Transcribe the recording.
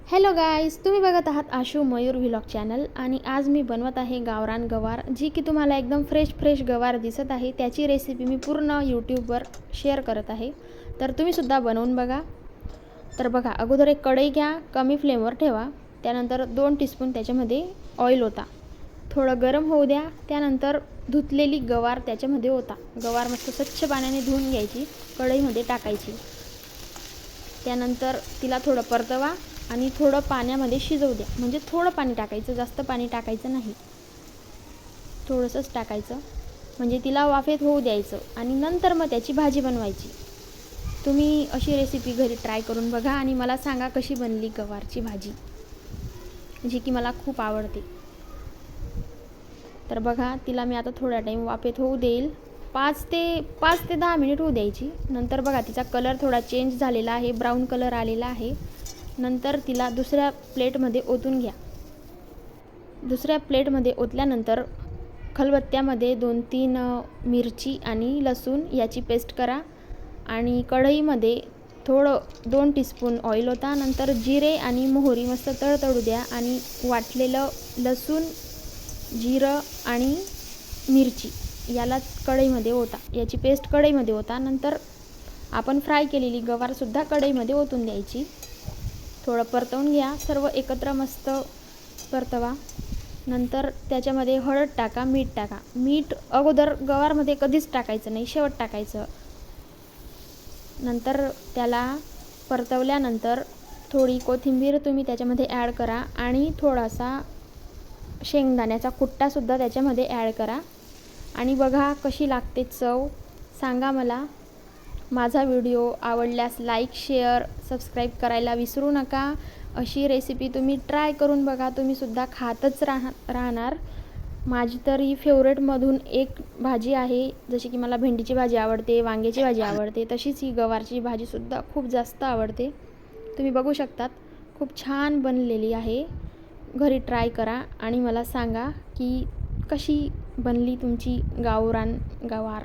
Hello guys, तुम्ही बघत आहात आशू मयूर व्लॉग चॅनल आणि आज मी बनवत आहे गावरान गवार, जी की तुम्हाला एकदम फ्रेश गवार दिसत आहे। त्याची रेसिपी मी पूर्ण यूट्यूबवर शेअर करत आहे, तर तुम्हीसुद्धा बनवून बघा। तर बघा, अगोदर एक कढई घ्या, कमी फ्लेमवर ठेवा। त्यानंतर 2 टीस्पून त्याच्यामध्ये ऑइल ओता, थोडं गरम होऊ द्या। त्यानंतर धुतलेली गवार त्याच्यामध्ये ओता। गवार मस्त स्वच्छ पाण्याने धुवून घ्यायची, कढईमध्ये टाकायची। त्यानंतर तिला थोडं परतवा आणि थोडं पाण्यामध्ये शिजवू द्या। म्हणजे थोडं पाणी टाकायचं, जास्त पाणी टाकायचं नाही, थोडंसंच टाकायचं। म्हणजे तिला वाफेत होऊ द्यायचं आणि नंतर मग त्याची भाजी बनवायची। तुम्ही अशी रेसिपी घरी ट्राय करून बघा आणि मला सांगा कशी बनली गवारची भाजी, जी की मला खूप आवडते। तर बघा, तिला मी आता थोडा टाईम वाफेत होऊ देईल, 5 ते 10 मिनिट होऊ द्यायची। नंतर बघा, तिचा कलर थोडा चेंज झालेला आहे, ब्राऊन कलर आलेला आहे। नंतर तिला दुसऱ्या प्लेटमध्ये ओतून घ्या। दुसऱ्या प्लेटमध्ये ओतल्यानंतर खलबत्त्यामध्ये 2-3 मिरची आणि लसूण याची पेस्ट करा आणि कढईमध्ये थोडं 2 टीस्पून ऑइल ओता। नंतर जिरे आणि मोहरी मस्त तडतडू द्या आणि वाटलेलं लसूण, जिरं आणि मिरची याला कढईमध्ये ओता, याची पेस्ट कढईमध्ये ओता। नंतर आपण फ्राय केलेली गवारसुद्धा कढईमध्ये ओतून द्यायची। थोडं परतवून घ्या, सर्व एकत्र मस्त परतवा। नंतर त्याच्यामध्ये हळद टाका, मीठ टाका। मीठ अगोदर गवारमध्ये कधीच टाकायचं नाही, शेवट टाकायचं। नंतर त्याला परतवल्यानंतर थोडी कोथिंबीर तुम्ही त्याच्यामध्ये ॲड करा आणि थोडासा शेंगदाण्याचा कुट्टासुद्धा त्याच्यामध्ये ॲड करा आणि बघा कशी लागते चव, सांगा मला। माझा व्हिडिओ आवडल्यास लाईक, शेअर, सबस्क्राईब करायला विसरू नका। अशी रेसिपी तुम्ही ट्राय करून बघा, तुम्हीसुद्धा खातच राहणार। माझी तर ही फेवरेटमधून एक भाजी आहे। जशी की मला भेंडीची भाजी आवडते, वांग्याची भाजी आवडते, तशीच ही गवारची भाजीसुद्धा खूप जास्त आवडते। तुम्ही बघू शकतात, खूप छान बनलेली आहे। घरी ट्राय करा आणि मला सांगा की कशी बनली तुमची गावरान गवार।